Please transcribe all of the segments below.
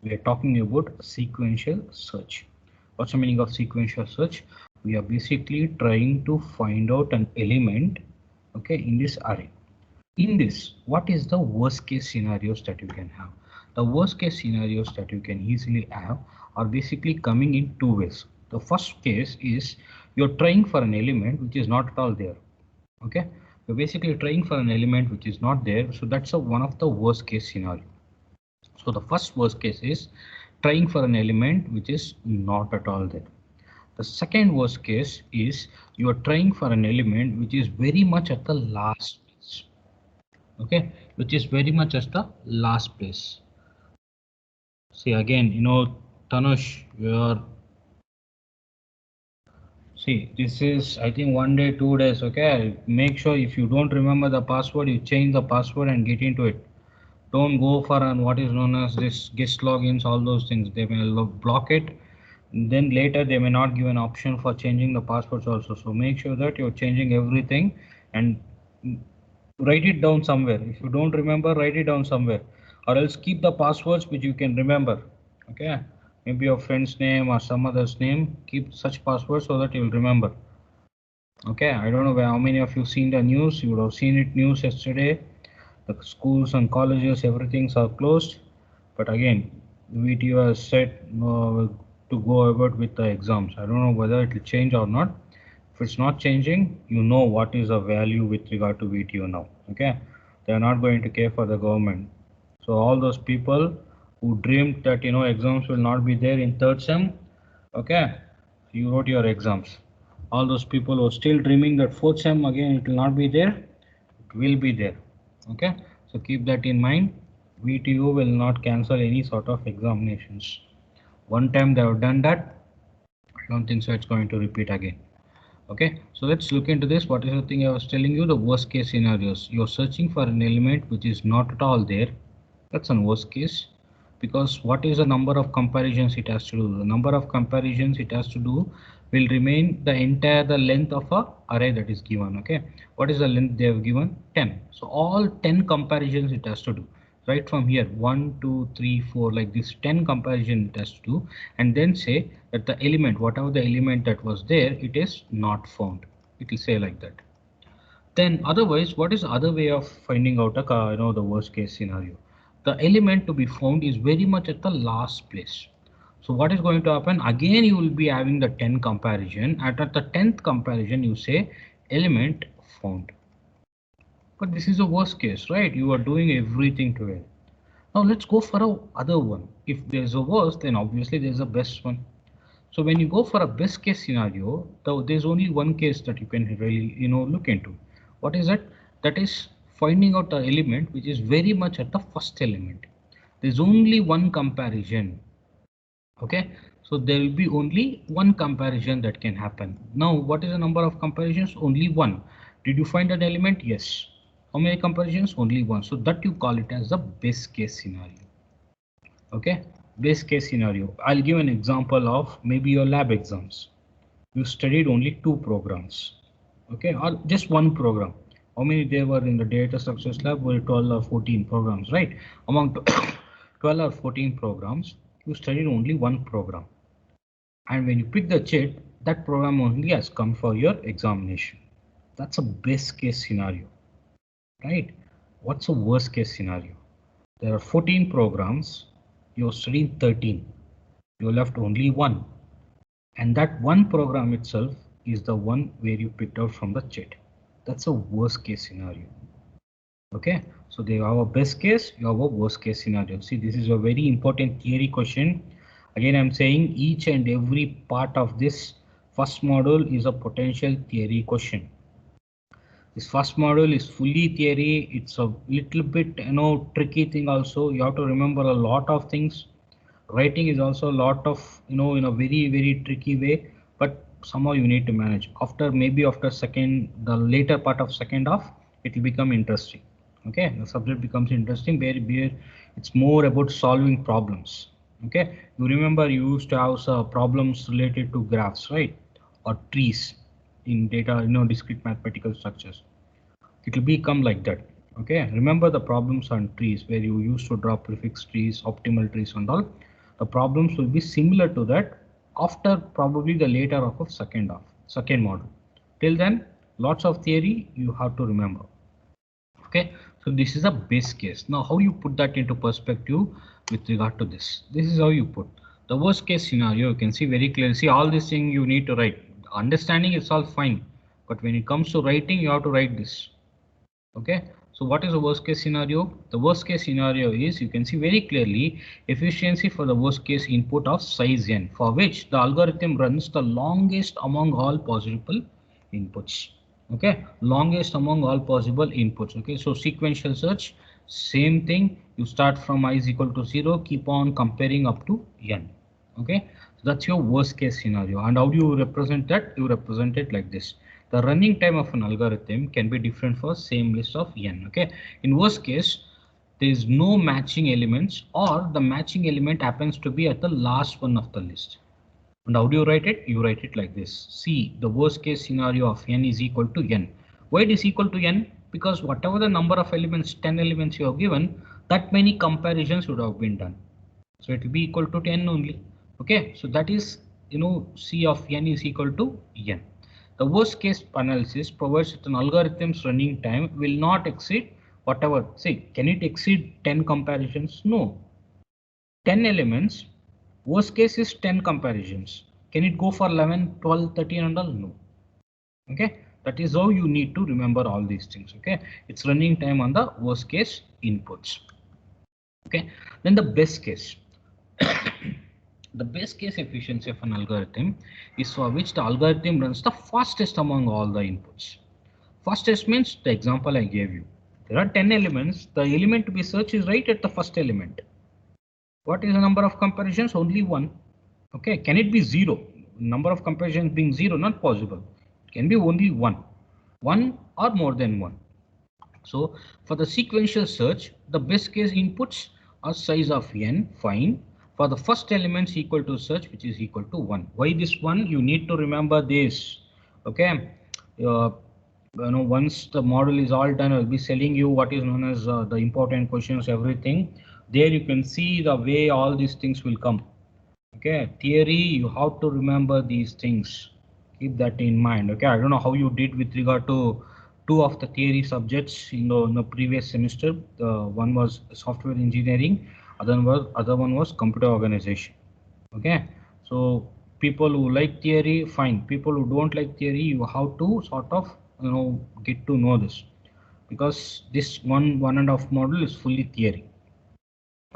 We are talking about sequential search. What's the meaning of sequential search? We are basically trying to find out an element, okay, in this array. In this, what is the worst case scenarios that you can have? The worst case scenarios that you can easily have are basically coming in two ways. The first case is you're trying for an element which is not at all there. Okay, you're basically trying for an element which is not there. So that's one of the worst case scenario. So the first worst case is trying for an element which is not at all there. The second worst case is you are trying for an element which is very much at the last place. Okay, which is very much at the last place. See again, Tanush, your see this is I think 1 day, 2 days. Okay, make sure if you don't remember the password, you change the password and get into it. Don't go for an what is known as this guest logins, all those things. They will block it. Then later they may not give an option for changing the passwords also. So make sure that you're changing everything and write it down somewhere. If you don't remember, write it down somewhere, or else keep the passwords which you can remember. Okay, maybe your friend's name or some other's name. Keep such passwords so that you'll remember. Okay, I don't know how many of you seen the news. You would have seen it news yesterday. The schools and colleges, everything's are closed. But again, VTO has said to go ahead with the exams. I don't know whether it will change or not. If it's not changing, you know what is the value with regard to VTO now. Okay, they are not going to care for the government. So all those people who dreamed that exams will not be there in third sem, okay, you wrote your exams. All those people who are still dreaming that fourth sem again it will not be there, it will be there. Okay, so keep that in mind. VTO will not cancel any sort of examinations. One time they have done that, I don't think so it's going to repeat again. Okay, so let's look into this. What is the thing I was telling you? The worst case scenarios. You're searching for an element which is not at all there. That's an worst case, because what is the number of comparisons it has to do? The number of comparisons it has to do will remain the length of a array that is given. Okay, what is the length they have given? 10. So all 10 comparisons it has to do. Right from here, 1, 2, 3, 4, like this 10 comparison it has to do, and then say that the element, whatever the element that was there, it is not found. It will say like that. Then otherwise, what is the other way of finding out the worst case scenario? The element to be found is very much at the last place. So what is going to happen? Again, you will be having the 10 comparison. At the 10th comparison, you say element found. But this is a worst case, right? You are doing everything to it. Now let's go for a other one. If there's a worst, then obviously there's a best one. So when you go for a best case scenario, there's only one case that you can really look into. What is that? That is finding out the element which is very much at the first element. There's only one comparison. Okay, so there will be only one comparison that can happen. Now what is the number of comparisons? Only one. Did you find an element? Yes. How many comparisons? Only one. So that you call it as the best case scenario. Okay, best case scenario. I'll give an example of maybe your lab exams. You studied only 2 programs, okay, or just one program. How many there were in the data structures lab? Were 12 or 14 programs, right? Among 12 or 14 programs, you studied only one program, and when you pick the chit, that program only has come for your examination. That's a best case scenario, right? What's a worst case scenario? There are 14 programs, you're studying 13, you left only one, and that one program itself is the one where you picked out from the chat. That's a worst case scenario. Okay, so they have a best case, you have a worst case scenario. See, this is a very important theory question. Again, I'm saying each and every part of this first module is a potential theory question. This first module is fully theory. It's a little bit tricky thing also. You have to remember a lot of things. Writing is also a lot of in a very tricky way, but somehow you need to manage. After second, the later part of second half, it will become interesting. Okay, the subject becomes interesting where it's more about solving problems. Okay, you remember you used to have problems related to graphs, right, or trees in data, discrete mathematical structures. It will become like that. Okay, remember the problems on trees where you used to draw prefix trees, optimal trees and all. The problems will be similar to that after probably the later of second model. Till then, lots of theory you have to remember. Okay, so this is a base case. Now how you put that into perspective with regard to this? This is how you put the worst case scenario. You can see very clearly. See, all this thing you need to write. Understanding is all fine, but when it comes to writing, you have to write this. Okay, so what is the worst case scenario? The worst case scenario is, you can see very clearly, efficiency for the worst case input of size n, for which the algorithm runs the longest among all possible inputs. Okay, longest among all possible inputs. Okay, so sequential search, same thing. You start from I is equal to 0, keep on comparing up to n. Okay, so that's your worst case scenario. And how do you represent that? You represent it like this. The running time of an algorithm can be different for same list of n. Okay, in worst case, there is no matching elements, or the matching element happens to be at the last one of the list. And how do you write it? You write it like this. See, the worst case scenario of n is equal to n. Why it is equal to n? Because whatever the number of elements, 10 elements you have given, that many comparisons would have been done. So it will be equal to 10 only. Okay, so that is, C of n is equal to n. The worst case analysis provides that an algorithm's running time will not exceed whatever. See, can it exceed 10 comparisons? No. 10 elements, worst case is 10 comparisons. Can it go for 11, 12, 13 and all? No. Okay, that is how you need to remember all these things. Okay, it's running time on the worst case inputs. Okay, then the best case. The best case efficiency of an algorithm is for which the algorithm runs the fastest among all the inputs. Fastest means the example I gave you. There are 10 elements. The element to be searched is right at the first element. What is the number of comparisons? Only one. Okay, can it be 0? Number of comparisons being 0, not possible. It can be only one or more than one. So for the sequential search, the best case inputs are size of n, fine. For the first elements equal to search, which is equal to 1. Why this one? You need to remember this. Okay, once the model is all done, I'll be selling you what is known as the important questions, everything. There you can see the way all these things will come. Okay, theory, you have to remember these things. Keep that in mind. Okay, I don't know how you did with regard to two of the theory subjects in the previous semester. One was software engineering, other one was computer organization. Okay, so people who like theory, fine. People who don't like theory, you have to sort of get to know this, because this one and a half model is fully theory.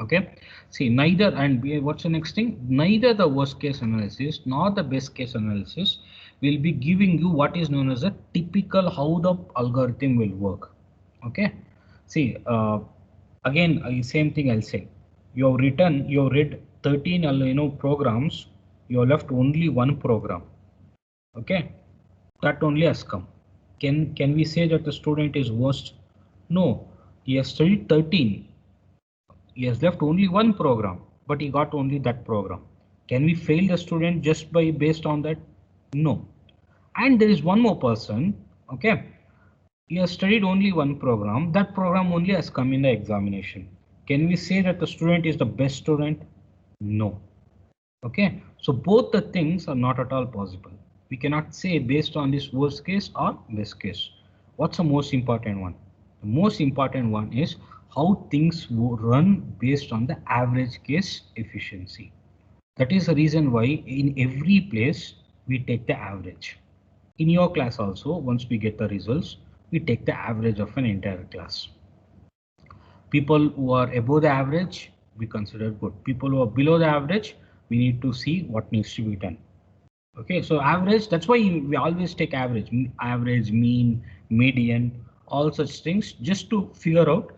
Okay, see, neither, and what's the next thing? Neither the worst case analysis nor the best case analysis will be giving you what is known as a typical how the algorithm will work. Okay, see, again, same thing I'll say. You have read 13 programs. You have left only one program. Okay, that only has come. Can we say that the student is worst? No, he has studied 13. He has left only one program, but he got only that program. Can we fail the student just by based on that? No. And there is one more person. Okay, he has studied only one program. That program only has come in the examination. Can we say that the student is the best student? No. Okay, so both the things are not at all possible. We cannot say based on this worst case or best case. What's the most important one? The most important one is how things run based on the average case efficiency. That is the reason why in every place we take the average. In your class also, once we get the results, we take the average of an entire class. People who are above the average, we consider good. People who are below the average, we need to see what needs to be done. Okay, so average, that's why we always take average, mean, median, all such things, just to figure out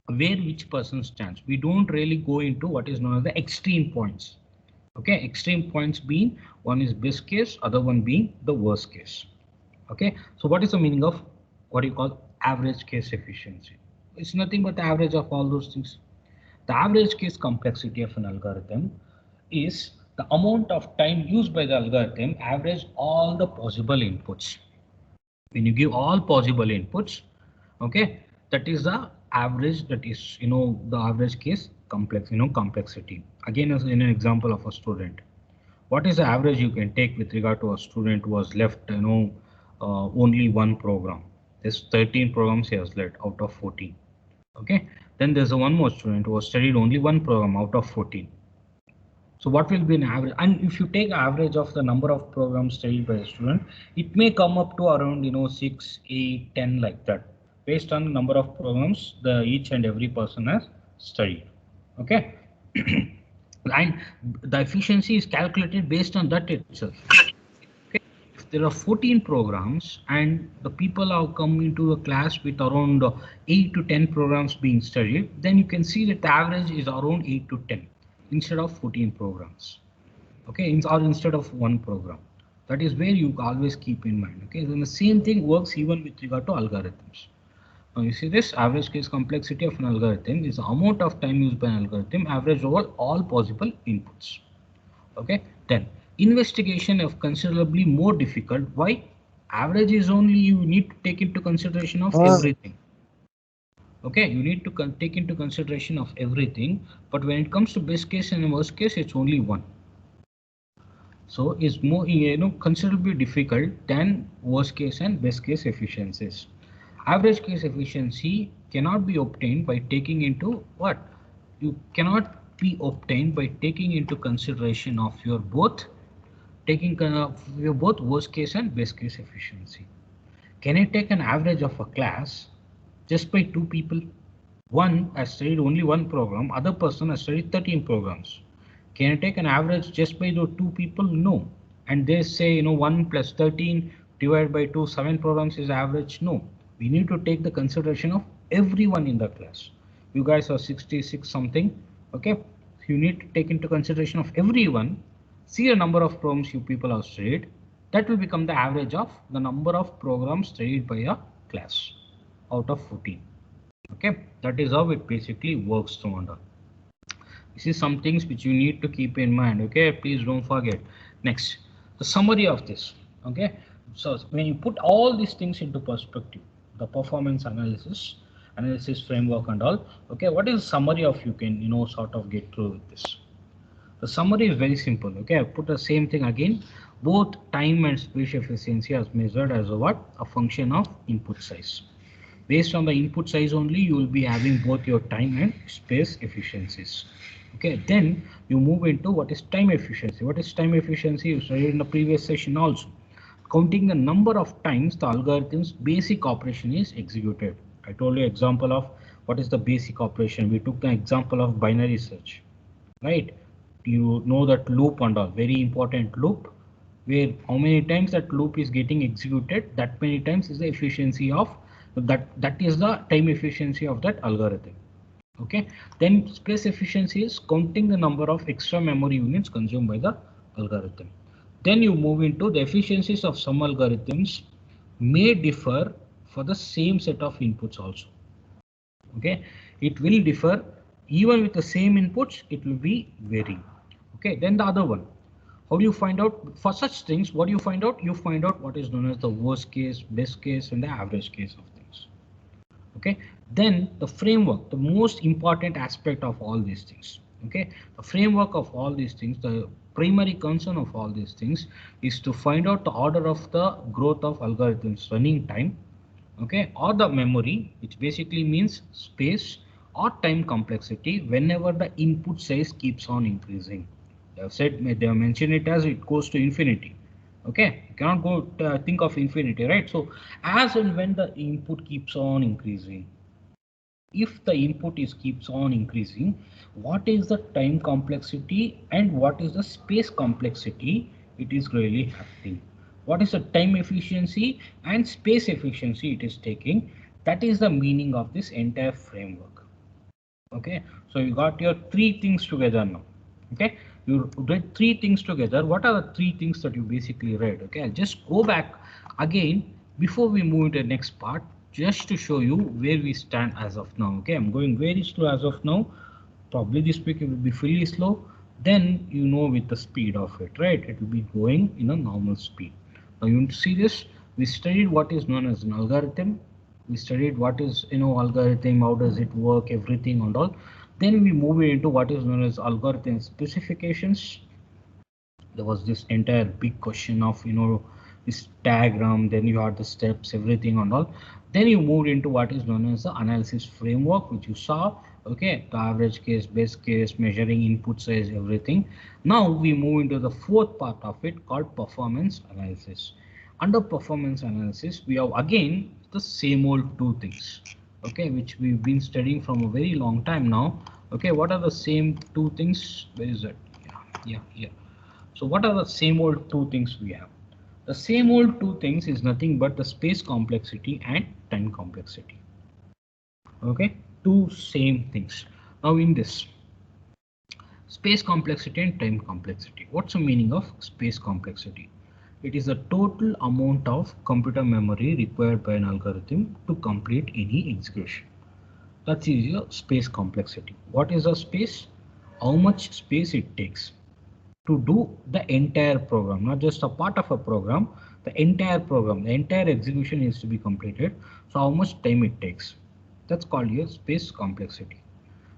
where which person stands. We don't really go into what is known as the extreme points. Okay, extreme points being one is best case, other one being the worst case. Okay, so what is the meaning of what you call average case efficiency? It's nothing but the average of all those things. The average case complexity of an algorithm is the amount of time used by the algorithm average all the possible inputs. When you give all possible inputs, okay, That is the average, that is, the average case complexity. Again, as in an example of a student, what is the average you can take with regard to a student who was left, only one program? There's 13 programs he has led out of 14. Okay, then there's a one more student who has studied only one program out of 14. So what will be an average? And if you take average of the number of programs studied by a student, it may come up to around 6, 8, 10 like that, based on the number of programs the each and every person has studied. Okay, and the efficiency is calculated based on that itself. Okay, if there are 14 programs and the people have come into a class with around 8 to 10 programs being studied, then you can see that the average is around 8 to 10 instead of 14 programs. Okay, or instead of one program. That is where you always keep in mind. Okay, then the same thing works even with regard to algorithms. Now you see this average case complexity of an algorithm is the amount of time used by an algorithm averaged over all possible inputs. Okay, then investigation of considerably more difficult. Why? Average is only you need to take into consideration of everything. Okay, you need to take into consideration of everything, but when it comes to best case and worst case, it's only one. So it's more considerably difficult than worst case and best case efficiencies. Average case efficiency cannot be obtained by taking into what? You cannot be obtained by taking into consideration of your both your both worst case and best case efficiency. Can I take an average of a class just by two people? One has studied only one program, other person has studied 13 programs. Can I take an average just by those two people? No. And they say, 1 plus 13 divided by 2, 7 programs is average. No. We need to take the consideration of everyone in the class. You guys are 66 something. Okay. You need to take into consideration of everyone. See the number of programs you people have studied. That will become the average of the number of programs studied by a class out of 14. Okay, that is how it basically works, Tumanda. This is some things which you need to keep in mind. Okay, please don't forget. Next, the summary of this. Okay, so when you put all these things into perspective, the performance analysis framework and all. Okay, what is the summary of you can sort of get through with this? The summary is very simple. Okay, I put the same thing again. Both time and space efficiency as measured as a what? A function of input size. Based on the input size only, you will be having both your time and space efficiencies. Okay, then you move into what is time efficiency. What is time efficiency? You studied in the previous session also. Counting the number of times the algorithm's basic operation is executed. I told you example of what is the basic operation. We took the example of binary search, right? You know that loop and all, very important loop, where how many times that loop is getting executed, that many times is the efficiency of that is the time efficiency of that algorithm. Okay, then space efficiency is counting the number of extra memory units consumed by the algorithm. Then you move into the efficiencies of some algorithms may differ for the same set of inputs also. Okay, it will differ even with the same inputs, it will be varying. Okay, then the other one, how do you find out for such things? What do you find out? You find out what is known as the worst case, best case, and the average case of things. Okay, then the framework, the most important aspect of all these things. Okay, the framework of all these things, the primary concern of all these things is to find out the order of the growth of algorithms running time. Okay, or the memory, which basically means space or time complexity whenever the input size keeps on increasing. They have said, they have mentioned it as it goes to infinity. Okay, you cannot go think of infinity, right? So as and when the input keeps on increasing, if the input is keeps on increasing, what is the time complexity and what is the space complexity it is really happening? What is the time efficiency and space efficiency it is taking? That is the meaning of this entire framework. Okay, so you got your three things together now. Okay, you read three things together. What are the three things that you basically read? Okay, I'll just go back again before we move to the next part, just to show you where we stand as of now. Okay, I'm going very slow as of now. Probably this week it will be fully slow. Then with the speed of it, right? It will be going in a normal speed. Now you see this. We studied what is known as an algorithm. We studied what is, algorithm, how does it work, everything and all. Then we move into what is known as algorithm specifications. There was this entire big question of, this diagram, then you had the steps, everything and all. Then you moved into what is known as the analysis framework, which you saw. Okay, the average case, best case, measuring input size, everything. Now we move into the fourth part of it called performance analysis. Under performance analysis, we have again the same old two things, okay, which we've been studying from a very long time now. Okay, what are the same two things? Where is it? Yeah. So what are the same old two things we have? The same old two things is nothing but the space complexity and time complexity. Okay, two same things. Now in this space complexity and time complexity, what's the meaning of space complexity? It is the total amount of computer memory required by an algorithm to complete any execution. That is your space complexity. What is the space? How much space it takes to do the entire program, not just a part of a program, the entire program, the entire execution needs to be completed. So how much time it takes? That's called your space complexity.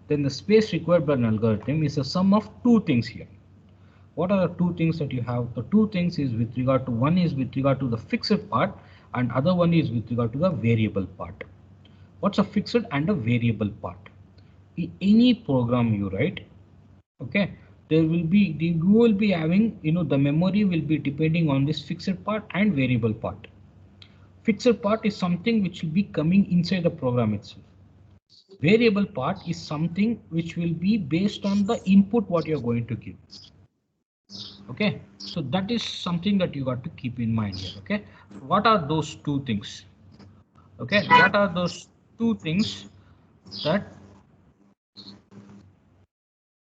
Then the space required by an algorithm is a sum of two things here. What are the two things that you have? The two things is with regard to, one is with regard to the fixed part and other one is with regard to the variable part. What's a fixed and a variable part? In any program you write, okay, you will be having, the memory will be depending on this fixed part and variable part. Fixed part is something which will be coming inside the program itself. Variable part is something which will be based on the input what you're going to give. Okay, so that is something that you got to keep in mind here. Okay, what are those two things? Okay, what are those two things that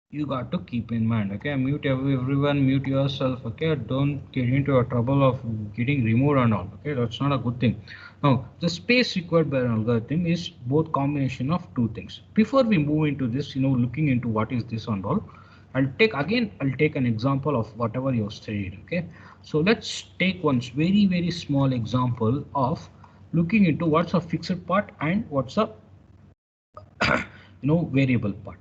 you got to keep in mind? Okay, mute everyone, mute yourself. Okay, don't get into a trouble of getting removed and all. Okay, that's not a good thing. Now the space required by an algorithm is both combination of two things. Before we move into this, looking into what is this and all, I'll take an example of whatever you've studied. Okay, so let's take one very small example of looking into what's a fixed part and what's a variable part.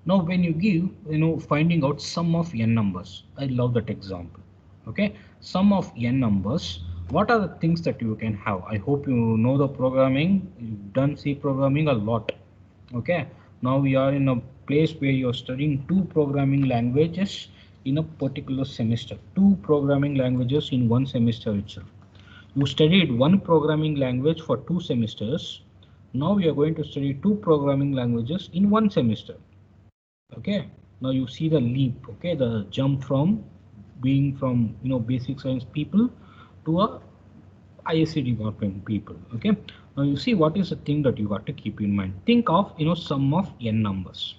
Now when you give, finding out sum of n numbers, I love that example. Okay, sum of n numbers, what are the things that you can have? I hope you know the programming, you've done C programming a lot. Okay, now we are in a place where you're studying two programming languages in a particular semester, two programming languages in one semester itself. You studied one programming language for 2 semesters. Now we are going to study two programming languages in one semester. Okay, now you see the leap. Okay, the jump from being from basic science people to a ISC department people. Okay, now you see what is the thing that you got to keep in mind. Think of sum of n numbers.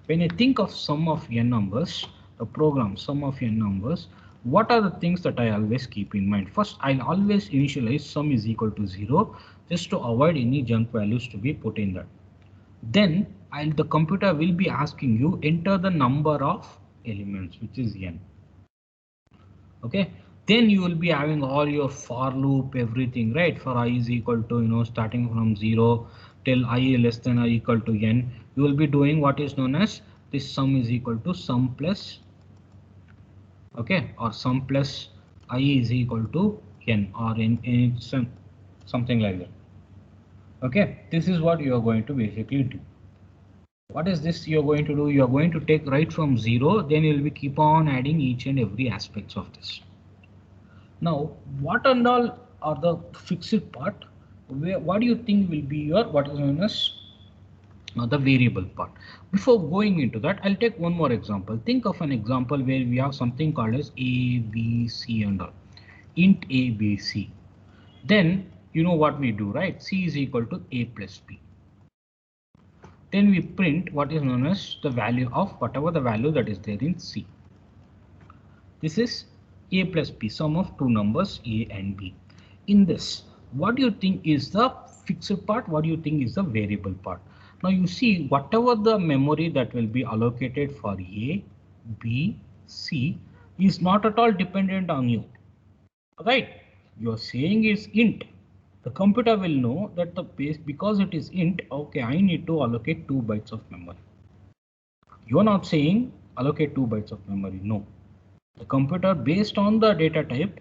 When you think of sum of n numbers, the program sum of n numbers, what are the things that I always keep in mind? First, I'll always initialize sum is equal to 0 just to avoid any junk values to be put in that. Then the computer will be asking you enter the number of elements, which is n. Okay, then you will be having all your for loop, everything, right? For I is equal to starting from 0 till I less than or equal to n, you will be doing what is known as this sum is equal to sum plus, okay, or sum plus I is equal to n, or in something like that. Okay, this is what you are going to basically do. What is this you're going to do? You're going to take right from 0, then you'll be keep on adding each and every aspects of this. Now, what and all are the fixed part? What do you think will be your what is known as the variable part? Before going into that, I'll take one more example. Think of an example where we have something called as A, B, C and all. Int A, B, C. Then you know what we do, right? C is equal to A plus B. Then we print what is known as the value of whatever the value that is there in C. This is A plus B, sum of two numbers A and B. In this, what do you think is the fixed part? What do you think is the variable part? Now you see whatever the memory that will be allocated for A, B, C is not at all dependent on you. Right? You are saying is int. The computer will know that the base, because it is int, okay, I need to allocate 2 bytes of memory. You are not saying allocate 2 bytes of memory. No. The computer, based on the data type,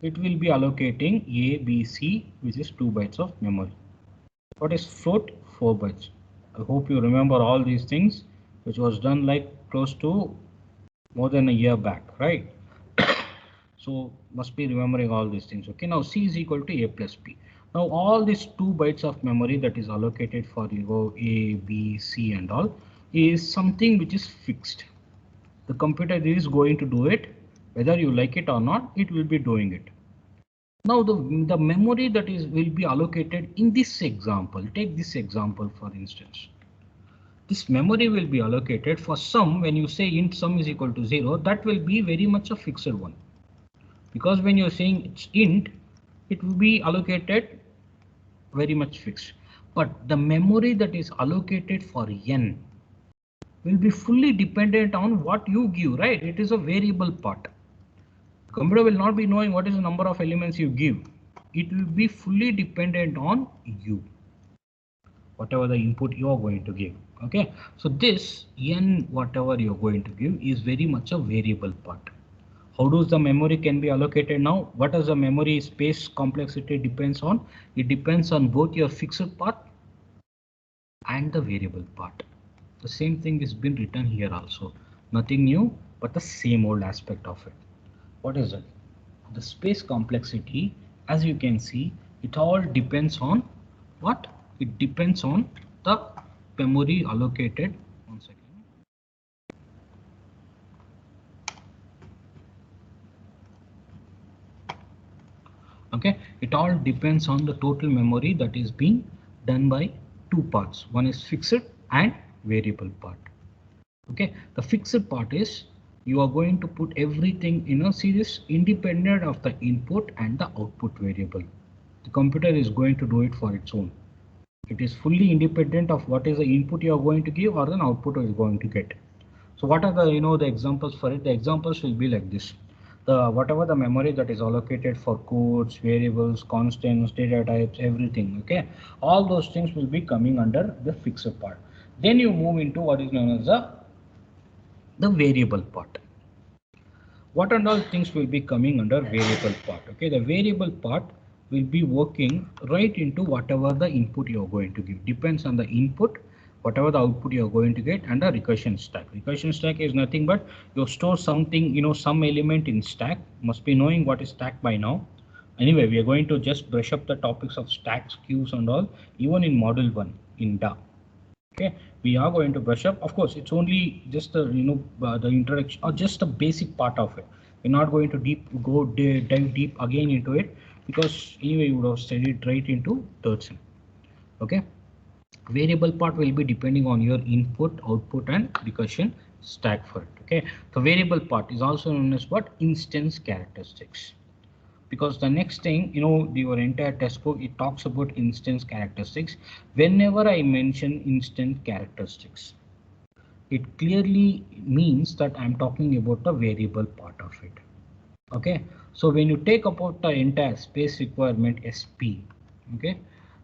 it will be allocating A, B, C, which is 2 bytes of memory. What is float? 4 bytes. I hope you remember all these things, which was done like close to more than a year back, right? So must be remembering all these things. Okay, now C is equal to A plus B. Now all these 2 bytes of memory that is allocated for your A, B, C and all is something which is fixed. The computer is going to do it, whether you like it or not, it will be doing it. Now the memory that is will be allocated in this example, take this example for instance. This memory will be allocated for sum. When you say int sum is equal to 0, that will be very much a fixed one. Because when you're saying it's int, it will be allocated very much fixed. But the memory that is allocated for n will be fully dependent on what you give, right? It is a variable part. Computer will not be knowing what is the number of elements you give. It will be fully dependent on you, whatever the input you are going to give. Okay, so this n whatever you're going to give is very much a variable part. How does the memory can be allocated now? What does the memory space complexity depends on? It depends on both your fixed part and the variable part. The same thing is been written here also. Nothing new, but the same old aspect of it. What is it? The space complexity, as you can see, it all depends on what? It depends on the memory allocated. One second. Okay, it all depends on the total memory that is being done by two parts. One is fixed and variable part. Okay, the fixed part is you are going to put everything in a series independent of the input and the output variable. The computer is going to do it for its own. It is fully independent of what is the input you are going to give or an output you are going to get. So what are the the examples for it? The examples will be like this. The whatever the memory that is allocated for codes, variables, constants, data types, everything. Okay, all those things will be coming under the fixed part. Then you move into what is known as the variable part. What and all things will be coming under variable part? Okay, the variable part will be working right into whatever the input you are going to give. Depends on the input, whatever the output you are going to get, and the recursion stack. Recursion stack is nothing but you store something, some element in stack. Must be knowing what is stack by now. Anyway, we are going to just brush up the topics of stacks, queues, and all, even in module 1 in DA. Okay, we are going to brush up. Of course, it's only just the the introduction or just a basic part of it. We're not going to dive deep again into it, because anyway you would have studied right into third sem. Okay, variable part will be depending on your input, output, and recursion stack for it. Okay, the variable part is also known as what? Instance characteristics. Because the next thing, your entire test book, it talks about instance characteristics. Whenever I mention instance characteristics, it clearly means that I'm talking about the variable part of it. Okay, so when you take about the entire space requirement SP, okay,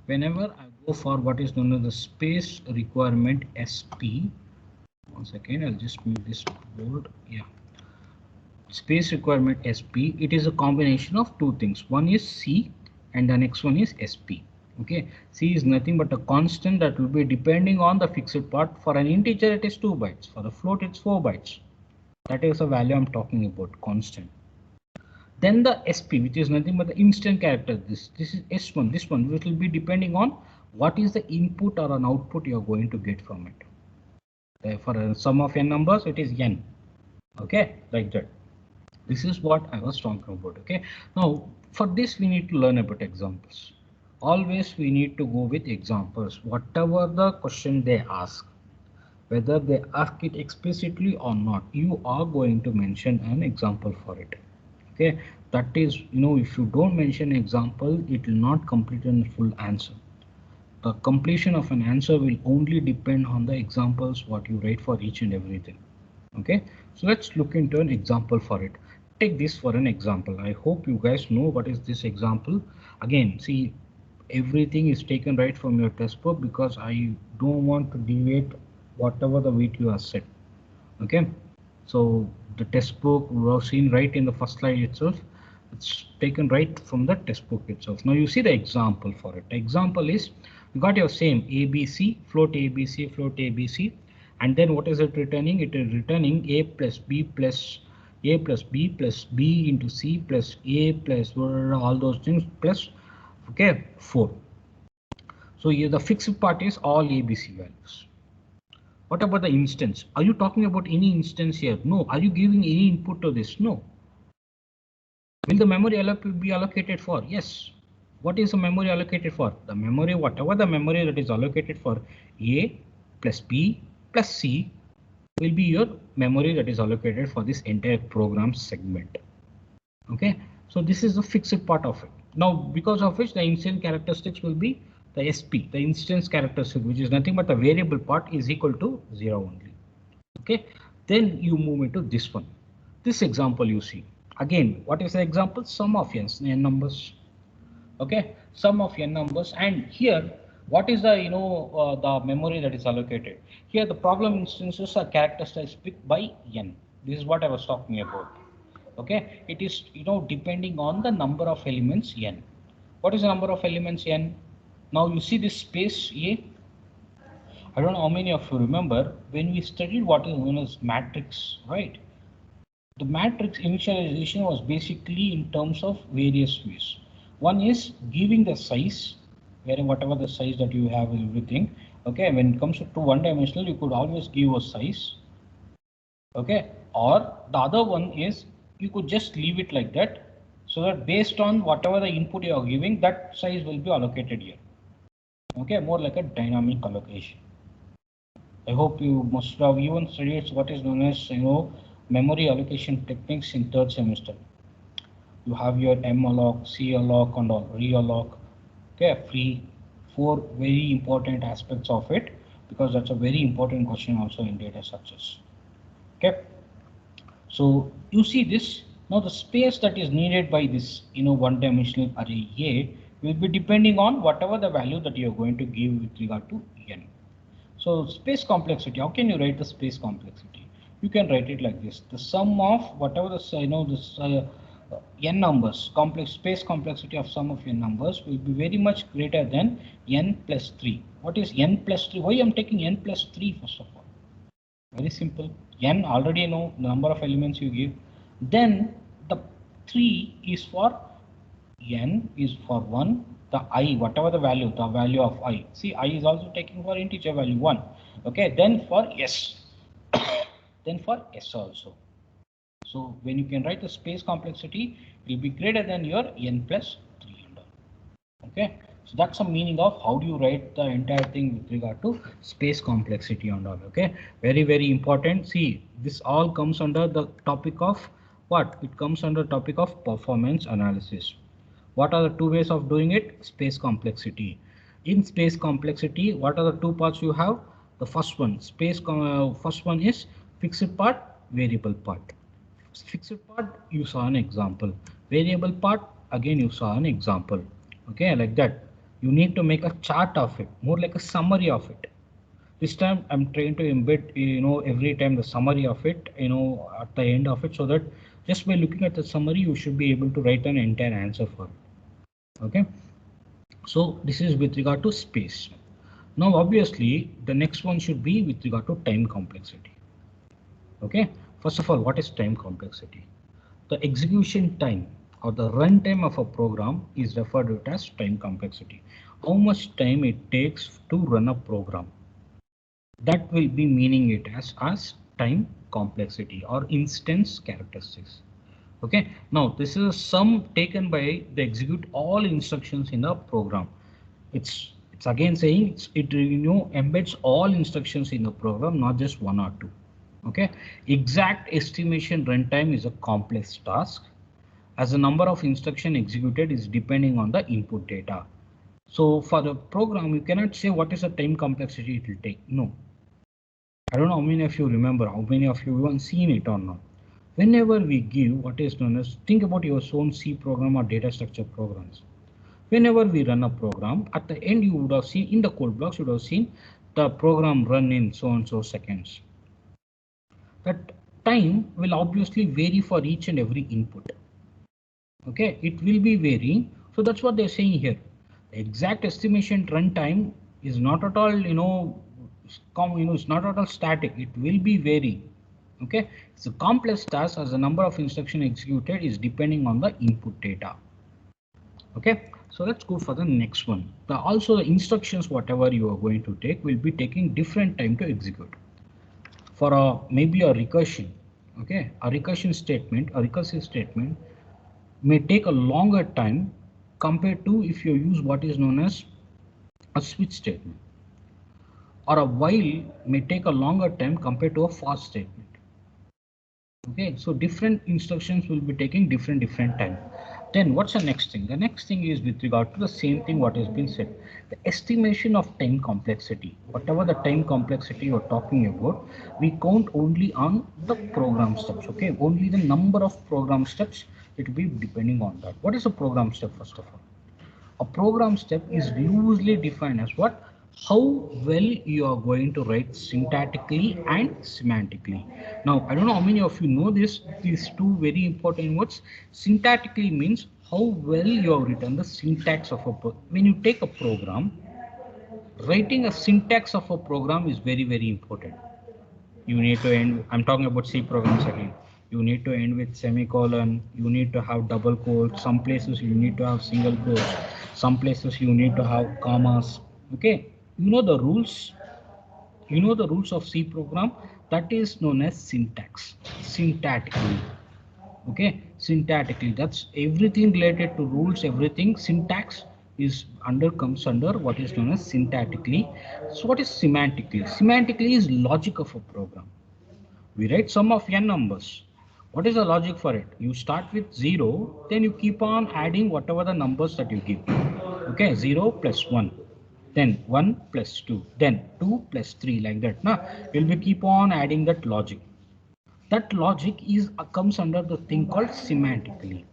whenever I go for what is known as the space requirement SP, one second, I'll just move this bold. Yeah, space requirement SP, it is a combination of two things. One is C and the next one is SP. Okay, C is nothing but a constant that will be depending on the fixed part. For an integer it is 2 bytes, for a float it's 4 bytes. That is the value I'm talking about, constant. Then the SP, which is nothing but the instant character. This is S1, this one, which will be depending on what is the input or an output you are going to get from it. For a sum of n numbers, it is n. Okay, like that. This is what I was talking about. Okay, now for this we need to learn about examples. Always we need to go with examples. Whatever the question they ask, whether they ask it explicitly or not, you are going to mention an example for it. Okay, that is, if you don't mention example, it will not complete a full answer. The completion of an answer will only depend on the examples what you write for each and everything. Okay, so let's look into an example for it. Take this for an example. I hope you guys know what is this example. Again, see, Everything is taken right from your textbook because I don't want to deviate whatever the weight you have set. Okay, so the textbook was seen right in the first slide itself. It's taken right from the textbook itself. Now you see the example for it. The example is you got your same ABC, float ABC, float ABC, and then what is it returning? It is returning A plus B plus A plus B plus B into C plus A plus all those things plus, okay, 4. So here the fixed part is all ABC values. What about the instance? Are you talking about any instance here? No. Are you giving any input to this? No. Will the memory be allocated for? Yes. What is the memory allocated for? The memory, whatever the memory that is allocated for A plus B plus C will be your memory that is allocated for this entire program segment. Okay. So this is the fixed part of it. Now, because of which the instance characteristics will be the SP, the instance characteristic, which is nothing but the variable part is equal to 0 only. Okay, then you move into this one. This example you see. Again, what is the example? Sum of n numbers. Okay, sum of n numbers, and here what is the the memory that is allocated? Here the problem instances are characterized by n. This is what I was talking about. Okay, it is depending on the number of elements n. What is the number of elements n? Now you see this space A. I don't know how many of you remember when we studied what is known as matrix, right? The matrix initialization was basically in terms of various ways. One is giving the size, whatever the size that you have and everything. Okay, when it comes to one dimensional, you could always give a size. Okay, or the other one is you could just leave it like that, so that based on whatever the input you are giving, that size will be allocated here. Okay, more like a dynamic allocation. I hope you must have even studied what is known as memory allocation techniques in third semester. You have your malloc, calloc, and all realloc. Okay, free, 4 very important aspects of it, because that's a very important question also in data structures. Okay, so you see this. Now the space that is needed by this one-dimensional array A will be depending on whatever the value that you are going to give with regard to n. So space complexity, how can you write the space complexity? You can write it like this: the sum of whatever the this n numbers, space complexity of sum of n numbers will be very much greater than n plus 3. What is n plus 3? Why I'm taking n plus 3 first of all? Very simple. N already know the number of elements you give. Then the 3 is for n is for 1. The I, whatever the value of I. See, I is also taking for integer value 1. Okay, then for S. Then for S also. So when you can write the space complexity, it will be greater than your n plus 3. Okay, so that's the meaning of how do you write the entire thing with regard to space complexity and all. Okay, very important. See, this all comes under the topic of what? It comes under topic of performance analysis. What are the two ways of doing it? Space complexity. In space complexity, what are the two parts you have? The first one, first one is fixed part, variable part. Fixed part, you saw an example. Variable part, again you saw an example. Okay, like that. You need to make a chart of it, more like a summary of it. This time I'm trying to embed, every time the summary of it, at the end of it, so that just by looking at the summary, you should be able to write an entire answer for it. Okay, so this is with regard to space. Now, obviously, the next one should be with regard to time complexity. Okay, first of all, what is time complexity? The execution time or the runtime of a program is referred to as time complexity. How much time it takes to run a program? That will be meaning it as time complexity or instance characteristics. Okay, now this is a sum taken by the execute all instructions in the program. It's again saying it embeds all instructions in the program, not just one or two. Okay, exact estimation runtime is a complex task, as the number of instruction executed is depending on the input data. So for the program, you cannot say what is the time complexity it will take. No. I don't know how many of you remember, how many of you even seen it or not. Whenever we give what is known as, think about your own C program or data structure programs. Whenever we run a program, at the end you would have seen in the code blocks, you would have seen the program run in so and so seconds. That time will obviously vary for each and every input. Okay, it will be varying. So that's what they're saying here. The exact estimation runtime is not at all, it's not at all static. It will be varying. Okay, it's a complex task as the number of instructions executed is depending on the input data. Okay, so let's go for the next one. Also the instructions, whatever you are going to take, will be taking different time to execute. For maybe a recursion, okay, a recursive statement may take a longer time compared to if you use what is known as a switch statement, or a while may take a longer time compared to a for statement. Okay, so different instructions will be taking different time. Then what's the next thing? The next thing is with regard to the same thing what has been said. The estimation of time complexity. Whatever the time complexity you're talking about, we count only on the program steps. Okay, only the number of program steps. It will be depending on that. What is a program step first of all? A program step is loosely defined as what? How well you are going to write syntactically and semantically. Now, I don't know how many of you know this. These two very important words. Syntactically means how well you have written the syntax of a when you take a program, writing a syntax of a program is very important. You need to end, I'm talking about C programs again. You need to end with semicolon, you need to have double quotes, some places you need to have single quotes, some places you need to have commas. Okay, you know the rules, of C program, that is known as syntax, syntactically. Okay, syntactically, that's everything related to rules, everything. Syntax is comes under what is known as syntactically. So what is semantically? Semantically is logic of a program. We write sum of n numbers. What is the logic for it? You start with 0, then you keep on adding whatever the numbers that you give. Okay, 0 plus 1, then 1 plus 2, then 2 plus 3, like that. Now, we'll be keep on adding that logic. That logic comes under the thing called semantically.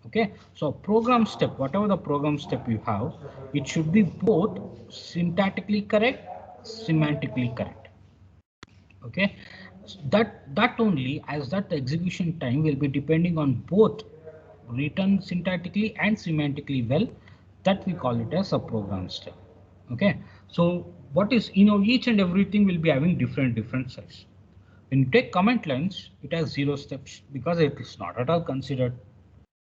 Okay, so program step, whatever the program step you have, it should be both syntactically correct, semantically correct. Okay, that only, as that the execution time will be depending on both written syntactically and semantically well, that we call it as a program step. Okay, so what is, each and everything will be having different size. When you take comment lines, it has 0 steps because it is not at all considered.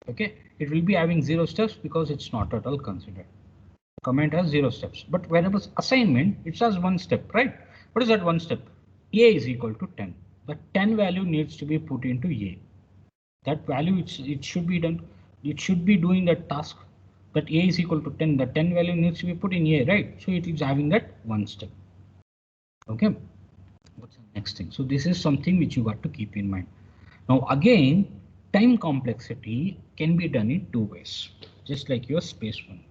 Okay, it will be having 0 steps because it's not at all considered. Comment has 0 steps, but whenever assignment, it has 1 step, right? What is that 1 step? A is equal to 10. The 10 value needs to be put into A. That value, it should be done. It should be doing that task. That A is equal to 10. The 10 value needs to be put in A, right? So it is having that 1 step. Okay. What's the next thing? So this is something which you got to keep in mind. Now again, time complexity can be done in 2 ways, just like your space one.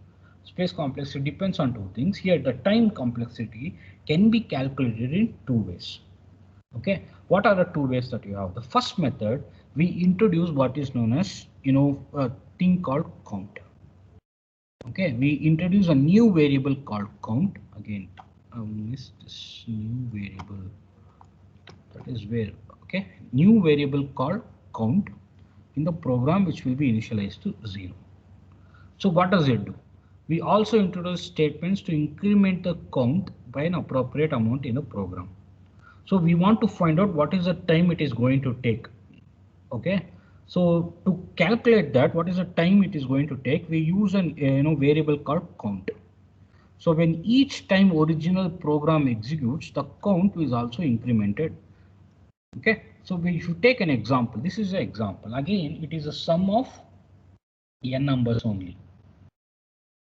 Space complexity depends on 2 things. Here the time complexity can be calculated in 2 ways. Okay, what are the 2 ways that you have? The first method, we introduce what is known as, a thing called count. Okay, we introduce a new variable called count. Again, I missed this new variable. That is where, okay, new variable called count in the program, which will be initialized to 0. So what does it do? We also introduce statements to increment the count by an appropriate amount in a program. So we want to find out what is the time it is going to take. Okay, so to calculate that, what is the time it is going to take, we use an variable called count. So when each time original program executes, the count is also incremented. Okay, so we should take an example. This is an example. Again, it is a sum of n numbers only.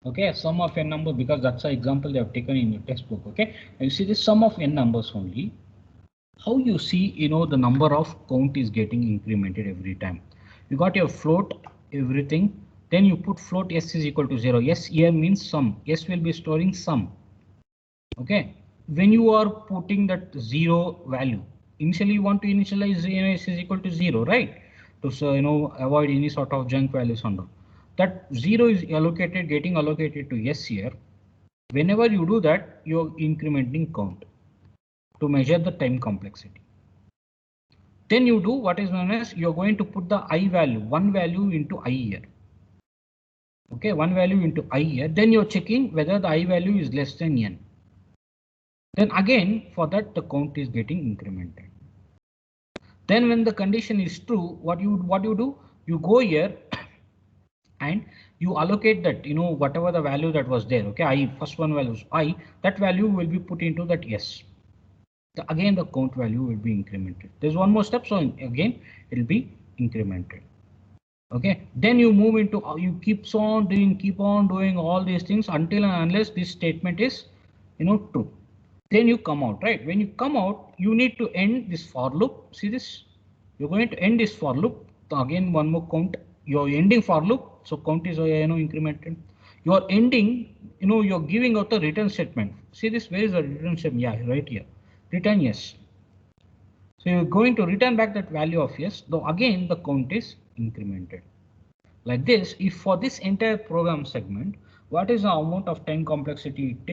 Okay, sum of n number, because that's the example they have taken in your textbook. Okay, and you see this sum of n numbers only. How you see, the number of count is getting incremented every time. You got your float, everything. Then you put float s is equal to 0. S here means sum. S will be storing sum. Okay, when you are putting that 0 value, initially you want to initialize s is equal to 0, right? To avoid any sort of junk values on. that 0 is allocated, getting allocated to yes here. Whenever you do that, you're incrementing count to measure the time complexity. Then you do what is known as, you're going to put the I value, one value into I here. Okay, one value into I here. Then you're checking whether the I value is less than n. Then again, for that, the count is getting incremented. Then when the condition is true, what you do, you go here and you allocate that, whatever the value that was there. Okay, I, first one value is I, that value will be put into that yes. Again, the count value will be incremented. There's one more step, so again it will be incremented. Okay, then you move into, you keep on doing all these things until and unless this statement is true. Then you come out, right? When you come out, you need to end this for loop. See this, you're going to end this for loop. So again, one more count, you're ending for loop, so count is incremented. You're ending, you're giving out the return statement. See this, where is the return statement? Yeah, right here, return yes. So you're going to return back that value of yes, though again the count is incremented. Like this, if for this entire program segment, what is the amount of time complexity it